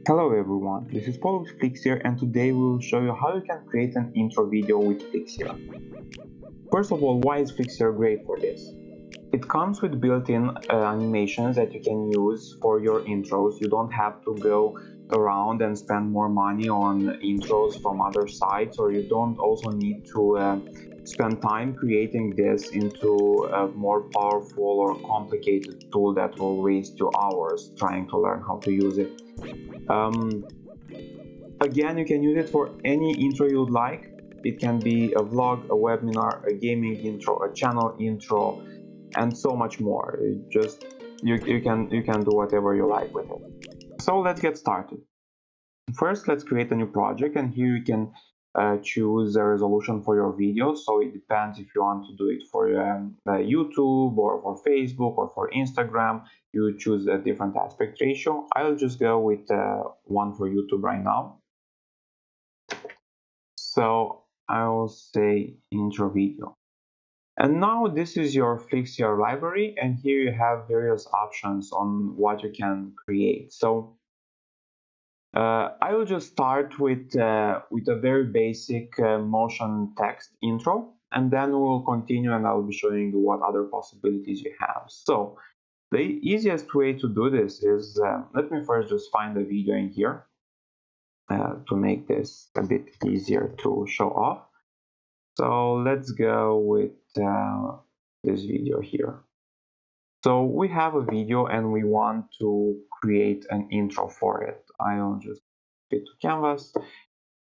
Hello everyone, this is Paul with Flixer, and today we will show you how you can create an intro video with Flixer. First of all, why is Flixer great for this? It comes with built-in animations that you can use for your intros. You don't have to go around and spend more money on intros from other sites, or you don't also need to spend time creating this into a more powerful or complicated tool that will waste you hours trying to learn how to use it. Again, you can use it for any intro you'd like. It can be a vlog, a webinar, a gaming intro, a channel intro, and so much more. You can do whatever you like with it. So let's get started. First, let's create a new project, and here you can choose a resolution for your video. So it depends if you want to do it for YouTube or for Facebook or for Instagram. You choose a different aspect ratio. I'll just go with one for YouTube right now. So I will say intro video. And now this is your Flixer library, and here you have various options on what you can create. So I will just start with a very basic motion text intro, and then we will continue and I'll be showing you what other possibilities you have. So the easiest way to do this is, let me first just find a video in here to make this a bit easier to show off. So let's go with this video here. So we have a video and we want to create an intro for it. I'll just fit to canvas.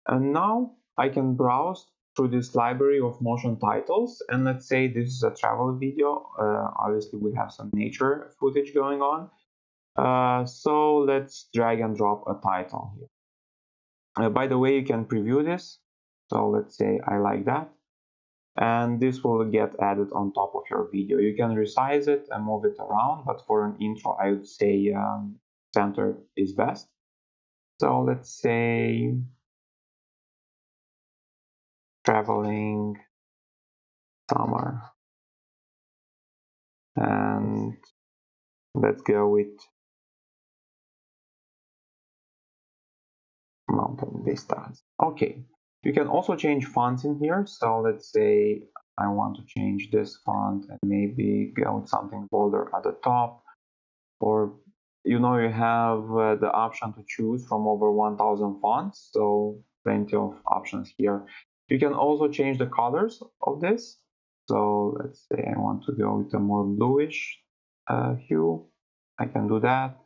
And now I can browse through this library of motion titles. And let's say this is a travel video. Obviously we have some nature footage going on. So let's drag and drop a title here. By the way, you can preview this. So let's say I like that. And this will get added on top of your video. You can resize it and move it around, but for an intro I would say center is best. So let's say traveling summer, and let's go with mountain vistas. Okay, you can also change fonts in here. So let's say I want to change this font and maybe go with something bolder at the top, or you have the option to choose from over 1000 fonts, so plenty of options here. You can also change the colors of this. So let's say I want to go with a more bluish hue. I can do that.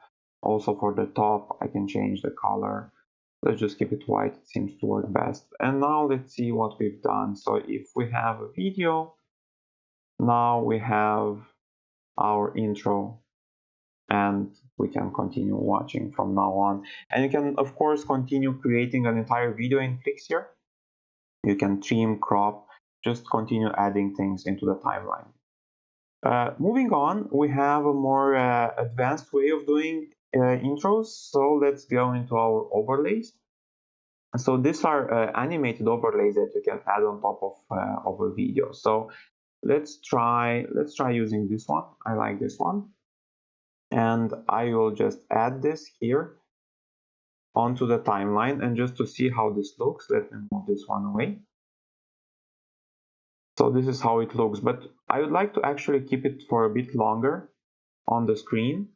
Also for the top, I can change the color. Let's just keep it white. It seems to work best. And now let's see what we've done. So if we have a video, now we have our intro, and we can continue watching from now on. And you can of course continue creating an entire video in Flixer. You can trim, crop, just continue adding things into the timeline. Moving on, we have a more advanced way of doing intros. So let's go into our overlays. So these are animated overlays that you can add on top of a video. So let's try using this one. I like this one. And I will just add this here onto the timeline, and just to see how this looks, let me move this one away. So this is how it looks, but I would like to actually keep it for a bit longer on the screen,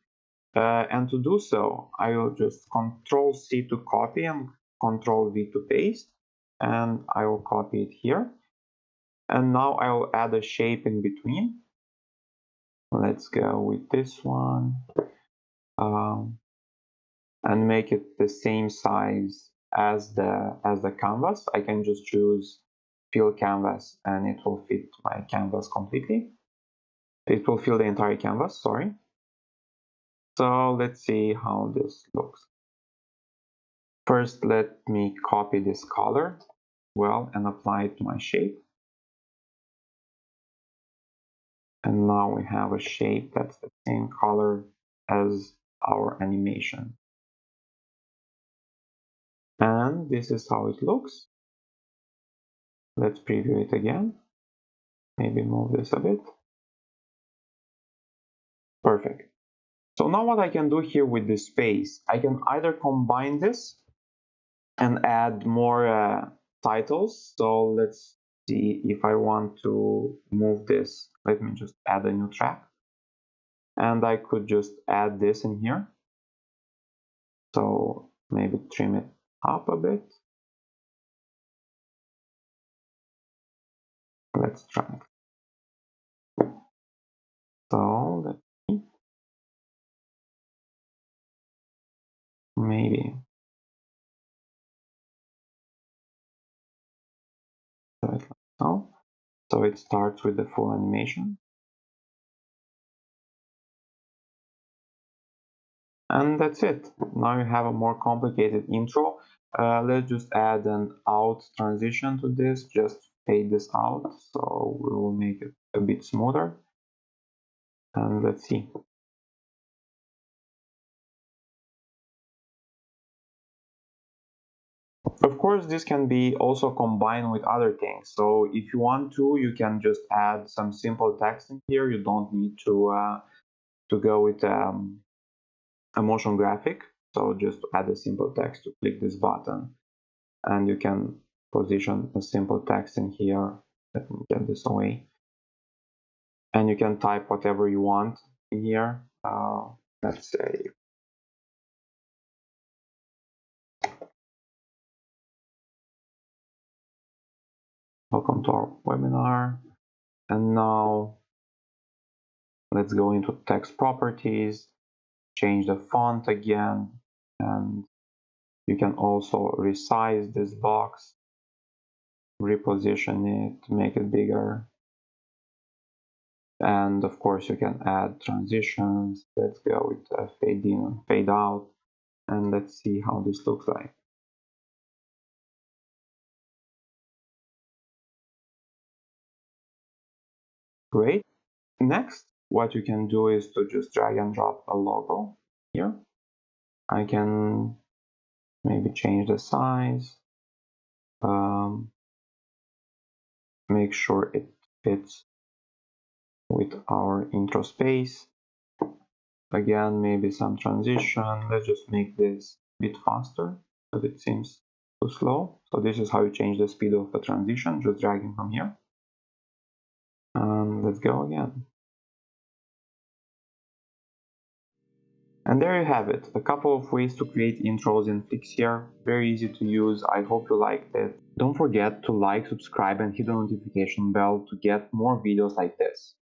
and to do so I will just Ctrl C to copy and Ctrl V to paste, and I will copy it here, and now I will add a shape in between. Let's go with this one. And make it the same size as the canvas. I can just choose fill canvas and it will fit my canvas completely. It will fill the entire canvas, sorry. So let's see how this looks. First, let me copy this color well and apply it to my shape. And now we have a shape that's the same color as our animation. And this is how it looks. Let's preview it again. Maybe move this a bit. Perfect. So now what I can do here with this space, I can either combine this and add more titles. So let's see if I want to move this. Let me just add a new track. And I could just add this in here. So maybe trim it up a bit. Let's try it. So let's see. Maybe like so. So it starts with the full animation. And that's it. Now you have a more complicated intro. Let's just add an out transition to this, just fade this out, so we will make it a bit smoother. And let's see. Of course, this can be also combined with other things. So if you want to, you can just add some simple text in here. You don't need to go with a motion graphic. So just add a simple text to click this button, and you can position a simple text in here. Let me get this away. And you can type whatever you want in here. Let's say welcome to our webinar. And now let's go into text properties, change the font again, and you can also resize this box, reposition it, make it bigger. And of course you can add transitions. Let's go with a fade in and fade out, and let's see how this looks like. Great. Next, what you can do is to just drag and drop a logo here. I can maybe change the size, make sure it fits with our intro space. Again, maybe some transition. Let's just make this a bit faster because it seems too slow. So this is how you change the speed of the transition, just dragging from here. And let's go again. And there you have it, a couple of ways to create intros in Flixhere. Very easy to use. I hope you liked it. Don't forget to like, subscribe, and hit the notification bell to get more videos like this.